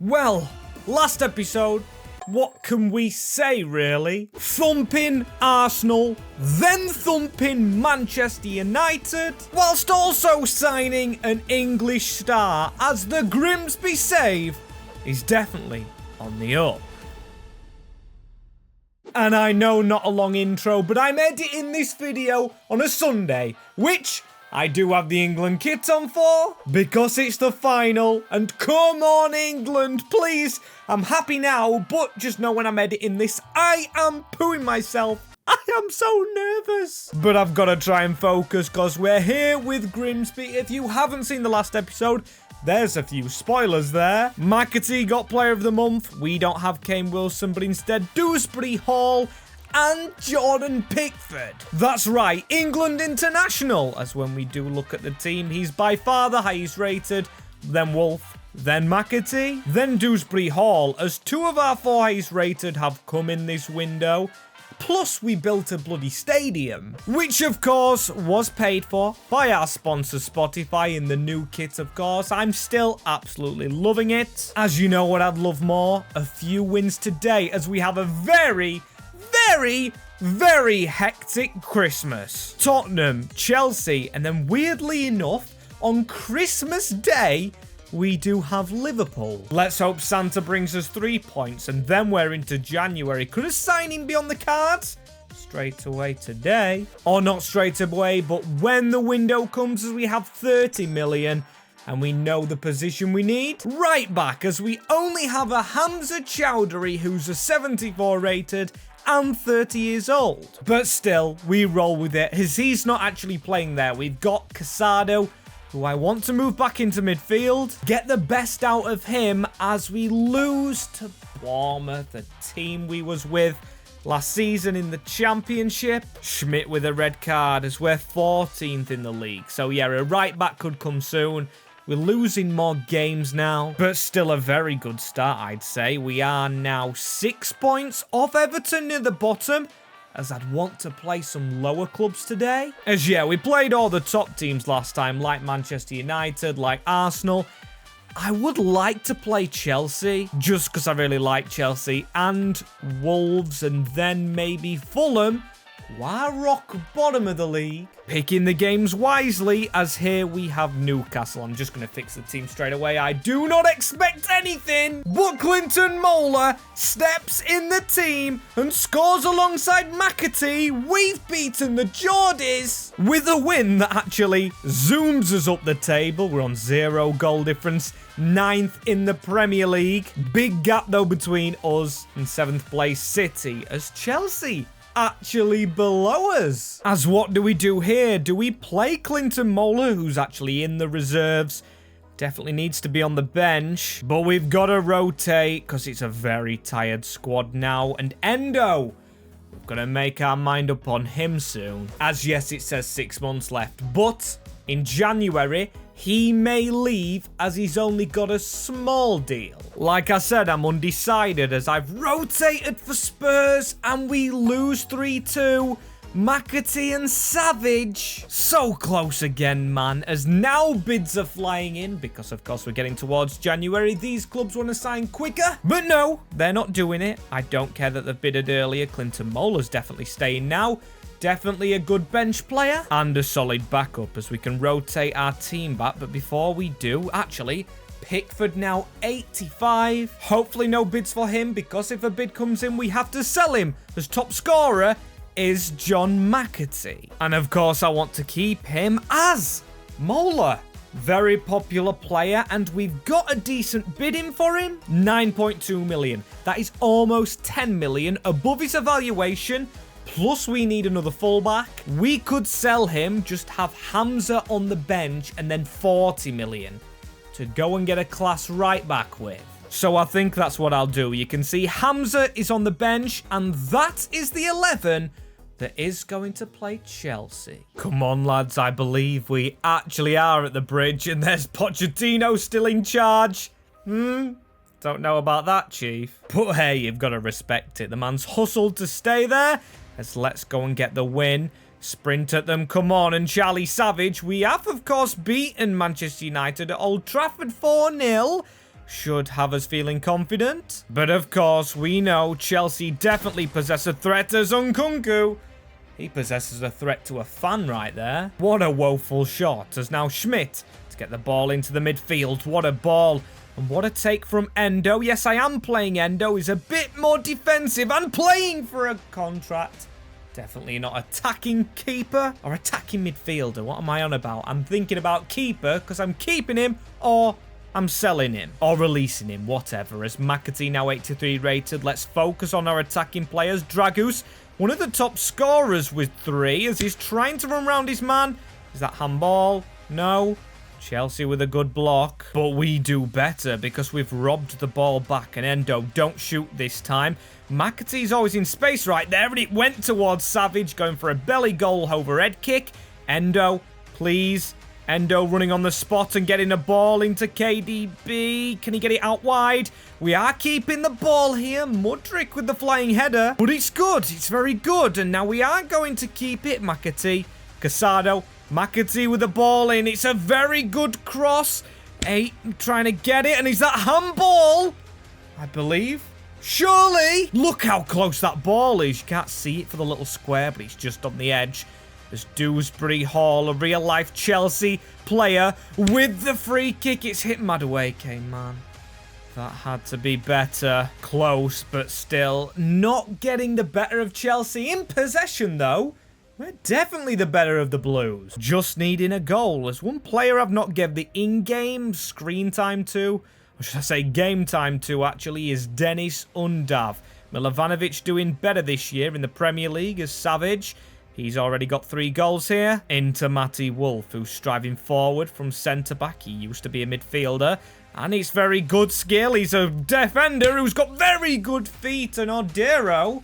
Well, last episode, what can we say really? Thumping Arsenal, then thumping Manchester United, whilst also signing an English star, as the Grimsby save is definitely on the up. And I know, not a long intro, but I'm editing this video on a Sunday, which I do have the England kit on for, because it's the final, and come on England, please. I'm happy now, but just know when I'm editing this, I am pooing myself. I am so nervous. But I've got to try and focus, because we're here with Grimsby. If you haven't seen the last episode, there's a few spoilers there. McAtee got Player of the Month. We don't have Kane Wilson, but instead Dewsbury Hall and Jordan Pickford. That's right, England international, as when we do look at the team, he's by far the highest rated, then Wolf, then McAtee, then Dewsbury Hall, as 2 of our 4 highest rated have come in this window. Plus, we built a bloody stadium, which of course was paid for by our sponsor Spotify in the new kit, of course. I'm still absolutely loving it. As you know what I'd love more? A few wins today, as we have a very hectic Christmas. Tottenham, Chelsea, and then weirdly enough, on Christmas Day, we do have Liverpool. Let's hope Santa brings us 3 points, and then we're into January. Could a signing be on the cards? Straight away today. Or not straight away, but when the window comes, as we have 30 million, and we know the position we need. Right back, as we only have a Hamza Chowdhury, who's a 74 rated, and 30 years old. But still, we roll with it, as he's not actually playing there. We've got Casado, who I want to move back into midfield, get the best out of him as we lose to Bournemouth, the team we was with last season in the Championship. Schmidt with a red card, as we're 14th in the league. So yeah, a right back could come soon. We're losing more games now, but still a very good start, I'd say. We are now 6 points off Everton near the bottom, as I'd want to play some lower clubs today. As yeah, we played all the top teams last time, like Manchester United, like Arsenal. I would like to play Chelsea, just because I really like Chelsea, and Wolves, and then maybe Fulham, who are rock bottom of the league. Picking the games wisely, as here we have Newcastle. I'm just going to fix the team straight away. I do not expect anything, but Clinton Mola steps in the team and scores alongside McAtee. We've beaten the Geordies with a win that actually zooms us up the table. We're on 0 goal difference, 9th in the Premier League. Big gap though between us and 7th place City, as Chelsea actually below us. As what do we do here? Do we play Clinton Mola, who's actually in the reserves? Definitely needs to be on the bench, but we've got to rotate because it's a very tired squad now. And Endo, we've got to make our mind up on him soon. As yes, it says 6 months left, but in January, he may leave, as he's only got a small deal. Like I said, I'm undecided, as I've rotated for Spurs and we lose 3-2. McAtee and Savage. So close again, man, as now bids are flying in, because of course we're getting towards January. These clubs want to sign quicker, but no, they're not doing it. I don't care that they've bidded earlier. Clinton Mola's definitely staying now. Definitely a good bench player and a solid backup, as we can rotate our team back. But before we do, actually, Pickford now 85. Hopefully no bids for him, because if a bid comes in, we have to sell him, as top scorer is John McAtee. And of course, I want to keep him as Mola. Very popular player, and we've got a decent bidding for him. 9.2 million. That is almost 10 million above his evaluation. Plus, we need another fullback. We could sell him, just have Hamza on the bench, and then 40 million to go and get a class right back with. So I think that's what I'll do. You can see Hamza is on the bench, and that is the 11 that is going to play Chelsea. Come on, lads. I believe we actually are at the bridge, and there's Pochettino still in charge. Don't know about that, Chief. But hey, you've got to respect it. The man's hustled to stay there. Let's go and get the win. Sprint at them, come on. And Charlie Savage, we have, of course, beaten Manchester United at Old Trafford 4-0. should have us feeling confident. But of course, we know Chelsea definitely possess a threat as Nkunku. He possesses a threat to a fan right there. What a woeful shot as now Schmidt to get the ball into the midfield. What a ball. And what a take from Endo. Yes, I am playing Endo. He's a bit more defensive and playing for a contract. Definitely not attacking keeper or attacking midfielder. What am I on about? I'm thinking about keeper because I'm keeping him or I'm selling him or releasing him, whatever. As McAtee now 83 rated, let's focus on our attacking players. Dragus, one of the top scorers with 3 as he's trying to run around his man. Is that handball? No. Chelsea with a good block. But we do better because we've robbed the ball back. And Endo, don't shoot this time. McAtee's always in space right there. And it went towards Savage, going for a belly goal overhead kick. Endo, please. Endo running on the spot and getting a ball into KDB. Can he get it out wide? We are keeping the ball here. Mudryk with the flying header. But it's good. It's very good. And now we are going to keep it, McAtee. Casado. McAtee with the ball in. It's a very good cross. 8 trying to get it. And is that handball? I believe. Surely. Look how close that ball is. You can't see it for the little square, but it's just on the edge. There's Dewsbury Hall, a real-life Chelsea player with the free kick. It's hit Madueke, man. That had to be better. Close, but still not getting the better of Chelsea. In possession, though, we're definitely the better of the Blues. Just needing a goal. As one player I've not given the in-game screen time to, or should I say game time to, actually, is Dennis Undav. Milovanovic doing better this year in the Premier League as Savage. He's already got 3 goals here. Into Matty Wolf, who's striving forward from centre-back. He used to be a midfielder. And he's very good skill. He's a defender who's got very good feet. And Odero,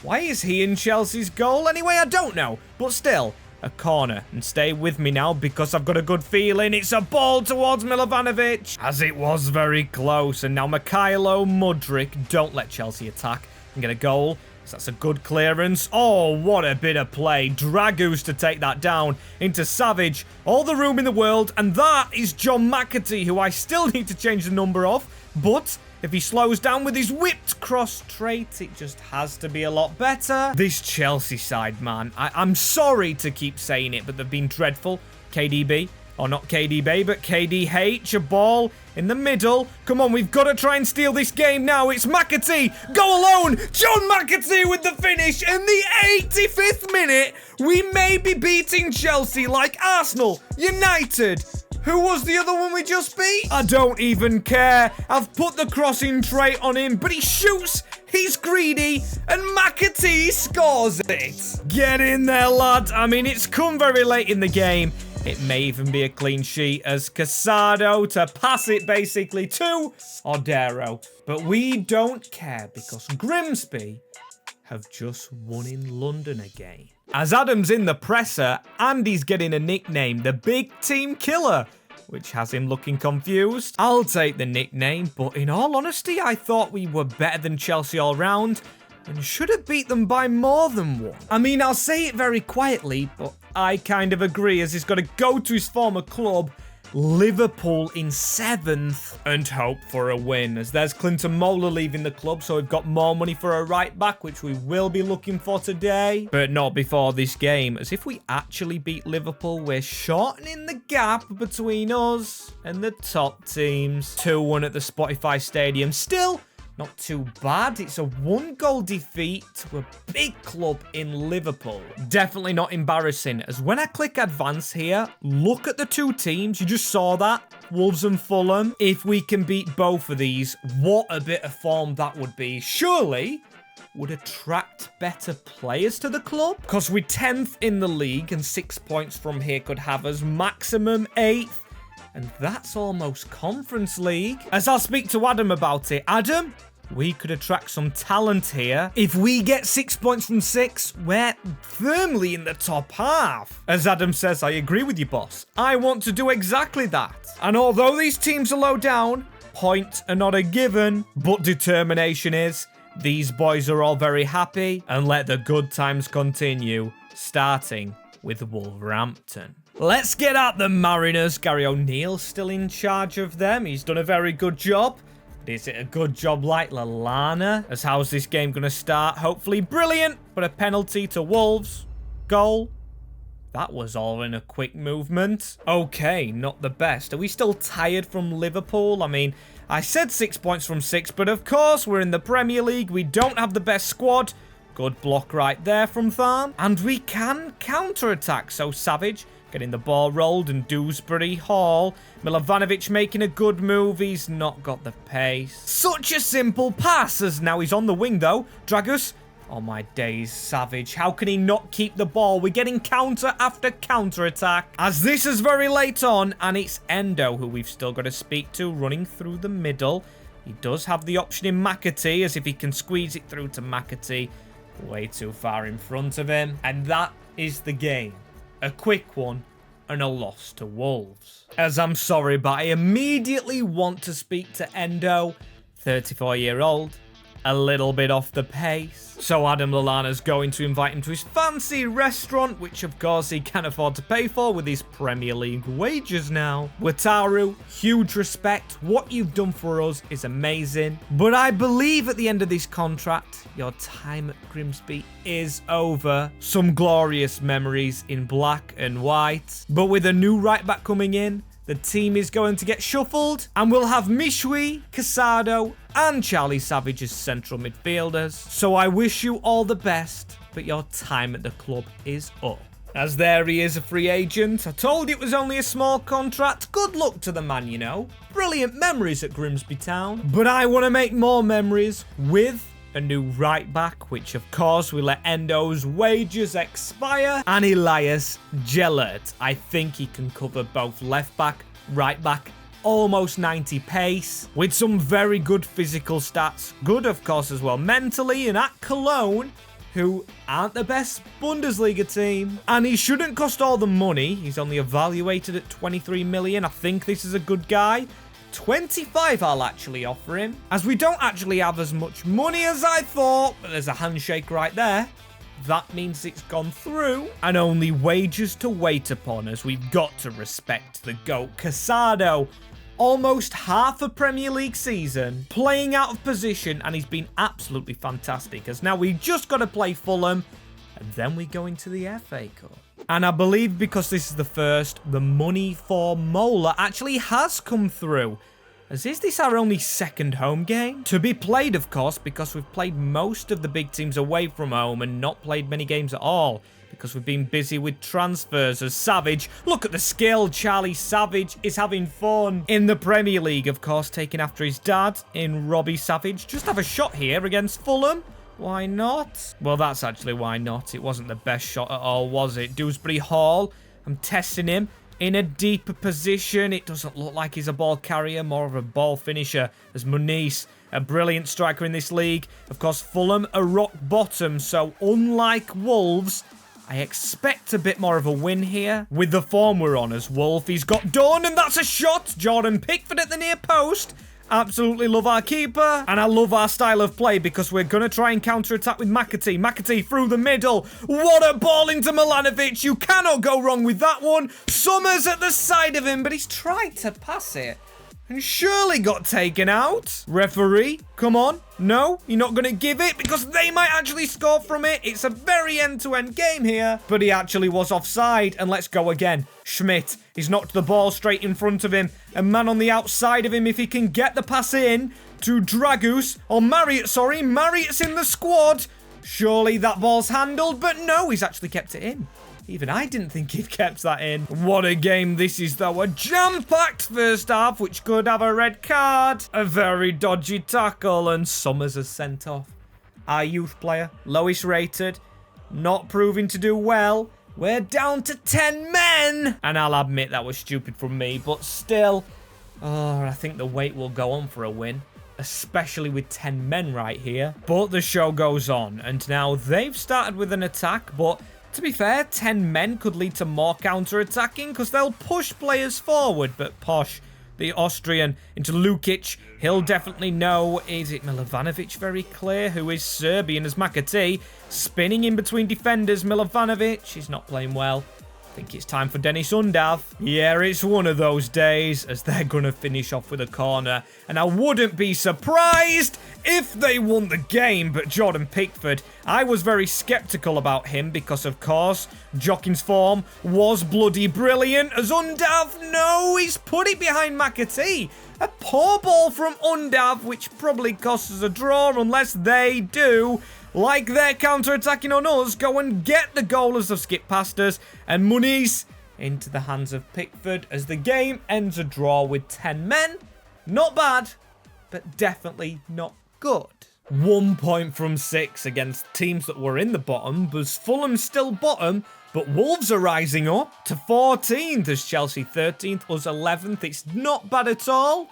why is he in Chelsea's goal anyway? I don't know. But still, a corner. And stay with me now because I've got a good feeling. It's a ball towards Milovanovic. As it was very close. And now Mikhailo Mudryk. Don't let Chelsea attack and get a goal. So that's a good clearance. Oh, what a bit of play. Dragus to take that down into Savage. All the room in the world. And that is John McAtee, who I still need to change the number of. But if he slows down with his whipped cross trait, it just has to be a lot better. This Chelsea side, man. I'm sorry to keep saying it, but they've been dreadful. KDB. Or not KDB, but KDH. A ball in the middle. Come on, we've got to try and steal this game now. It's McAtee. Go alone. John McAtee with the finish. In the 85th minute, we may be beating Chelsea like Arsenal, United. Who was the other one we just beat? I don't even care. I've put the crossing trait on him, but he shoots. He's greedy, and McAtee scores it. Get in there, lad. I mean, it's come very late in the game. It may even be a clean sheet as Casado to pass it basically to Odero. But we don't care because Grimsby have just won in London again. As Adam's in the presser, Andy's getting a nickname, the Big Team Killer, which has him looking confused. I'll take the nickname, but in all honesty, I thought we were better than Chelsea all round and should have beat them by more than 1. I mean, I'll say it very quietly, but I kind of agree as he's got to go to his former club, Liverpool, in 7th and hope for a win. As there's Clinton Mola leaving the club, so we've got more money for a right back, which we will be looking for today. But not before this game, as if we actually beat Liverpool, we're shortening the gap between us and the top teams. 2-1 at the Spotify Stadium. Still not too bad. It's a 1-goal defeat to a big club in Liverpool. Definitely not embarrassing, as when I click advance here, look at the 2 teams. You just saw that. Wolves and Fulham. If we can beat both of these, what a bit of form that would be. Surely would attract better players to the club. Because we're 10th in the league and 6 points from here could have us maximum 8th. And that's almost Conference League. As I'll speak to Adam about it. Adam, we could attract some talent here. If we get 6 points from 6, we're firmly in the top half. As Adam says, I agree with you, boss. I want to do exactly that. And although these teams are low down, points are not a given, but determination is. These boys are all very happy, and let the good times continue, starting with Wolverhampton. Let's get at the Mariners. Gary O'Neill's still in charge of them. He's done a very good job. Is it a good job like Lallana? As how's this game going to start? Hopefully brilliant, but a penalty to Wolves. Goal. That was all in a quick movement. Okay, not the best. Are we still tired from Liverpool? I mean, I said 6 points from 6, but of course, we're in the Premier League. We don't have the best squad. Good block right there from Tharn. And we can counter-attack. So Savage getting the ball rolled, and Dewsbury, Hall. Milovanovic making a good move. He's not got the pace. Such a simple pass, as now he's on the wing, though. Dragus. Oh, my days, Savage. How can he not keep the ball? We're getting counter after counter attack. As this is very late on, and it's Endo, who we've still got to speak to, running through the middle. He does have the option in McAtee, as if he can squeeze it through to McAtee. Way too far in front of him. And that is the game. A quick one and a loss to Wolves. As I'm sorry, but I immediately want to speak to Endo, 34-year-old, a little bit off the pace. So Adam Lallana's going to invite him to his fancy restaurant, which of course he can afford to pay for with his Premier League wages now. Wataru, huge respect. What you've done for us is amazing. But I believe at the end of this contract, your time at Grimsby is over. Some glorious memories in black and white. But with a new right back coming in, the team is going to get shuffled, and we'll have Mishui, Casado, and Charlie Savage as central midfielders. So I wish you all the best, but your time at the club is up. As there he is, a free agent. I told you it was only a small contract. Good luck to the man, you know. Brilliant memories at Grimsby Town. But I want to make more memories with a new right back, which of course we let Endo's wages expire, and Elias Gellert. I think he can cover both left back, right back, almost 90 pace, with some very good physical stats. Good, of course, as well mentally, and at Cologne, who aren't the best Bundesliga team. And he shouldn't cost all the money. He's only evaluated at 23 million. I think this is a good guy. 25 I'll actually offer him, as we don't actually have as much money as I thought, but there's a handshake right there. That means it's gone through, and only wages to wait upon, as we've got to respect the GOAT. Casado, almost half a Premier League season, playing out of position, and he's been absolutely fantastic, as now we've just got to play Fulham, and then we go into the FA Cup. And I believe because this is the first, the money for Mola actually has come through. As is this our only second home game? To be played, of course, because we've played most of the big teams away from home and not played many games at all, because we've been busy with transfers. As Savage, look at the skill. Charlie Savage is having fun in the Premier League, of course, taking after his dad in Robbie Savage. Just have a shot here against Fulham. Why not? Well, that's actually why not. It wasn't the best shot at all, was it? Dewsbury Hall, I'm testing him in a deeper position. It doesn't look like he's a ball carrier, more of a ball finisher. As Muniz, a brilliant striker in this league. Of course, Fulham are rock bottom, so unlike Wolves, I expect a bit more of a win here. With the form we're on as Wolf, he's got done, and that's a shot. Jordan Pickford at the near post. Absolutely love our keeper, and I love our style of play because we're going to try and counter-attack with McAtee. McAtee through the middle. What a ball into Milanovic. You cannot go wrong with that one. Summers at the side of him, but he's tried to pass it and surely got taken out. Referee, come on. No, you're not going to give it because they might actually score from it. It's a very end-to-end game here, but he actually was offside. And let's go again. Schmidt, he's knocked the ball straight in front of him. A man on the outside of him, if he can get the pass in to Dragus, or Marriott, sorry. Marriott's in the squad. Surely that ball's handled, but no, he's actually kept it in. Even I didn't think he'd kept that in. What a game this is, though. A jam-packed first half, which could have a red card. A very dodgy tackle, and Summers is sent off. Our youth player, lowest rated, not proving to do well. We're down to 10 men. And I'll admit that was stupid from me, but still, I think the wait will go on for a win, especially with 10 men right here. But the show goes on, and now they've started with an attack, but to be fair, 10 men could lead to more counter-attacking because they'll push players forward. But Posh, the Austrian, into Lukic, he'll definitely know. Is it Milovanovic? Very clear. Who is Serbian as McAtee? Spinning in between defenders. Milovanovic, he's not playing well. I think it's time for Dennis Undav. Yeah, it's one of those days as they're going to finish off with a corner. And I wouldn't be surprised if they won the game. But Jordan Pickford, I was very skeptical about him because, of course, Jocking's form was bloody brilliant. As Undav, no, he's put it behind McAtee. A poor ball from Undav, which probably costs us a draw unless they do, like they're counter-attacking on us, go and get the goal as they've skipped past us. And money's into the hands of Pickford as the game ends a draw with 10 men. Not bad, but definitely not good. 1 point from 6 against teams that were in the bottom, but Fulham still bottom, but Wolves are rising up to 14th as Chelsea 13th, us 11th. It's not bad at all.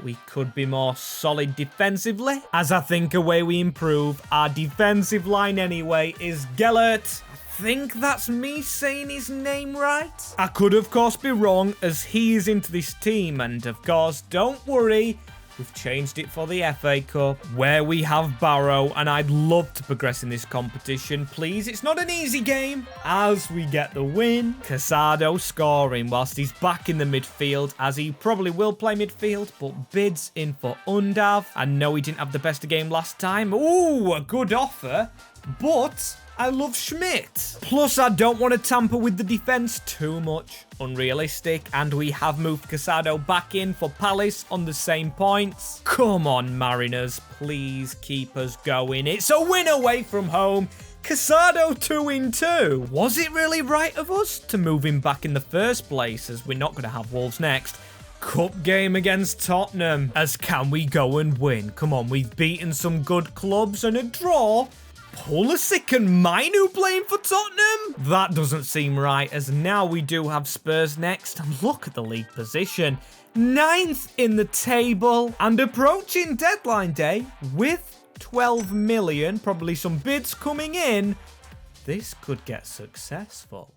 We could be more solid defensively. As I think a way we improve our defensive line anyway is Gellert. I think that's me saying his name right. I could of course be wrong as he is into this team. And of course, don't worry. We've changed it for the FA Cup, where we have Barrow, and I'd love to progress in this competition. Please, it's not an easy game. As we get the win, Casado scoring whilst he's back in the midfield, as he probably will play midfield, but bids in for Undav. I know he didn't have the best of game last time. Ooh, a good offer, but I love Schmidt. Plus, I don't want to tamper with the defence too much. Unrealistic. And we have moved Casado back in for Palace on the same points. Come on, Mariners. Please keep us going. It's a win away from home. Casado 2-2. Was it really right of us to move him back in the first place, as we're not going to have Wolves next? Cup game against Tottenham. As can we go and win? Come on, we've beaten some good clubs and a draw. Pulisic and Mainu playing for Tottenham? That doesn't seem right, as now we do have Spurs next. And look at the league position. 9th in the table and approaching deadline day with 12 million. Probably some bids coming in. This could get successful.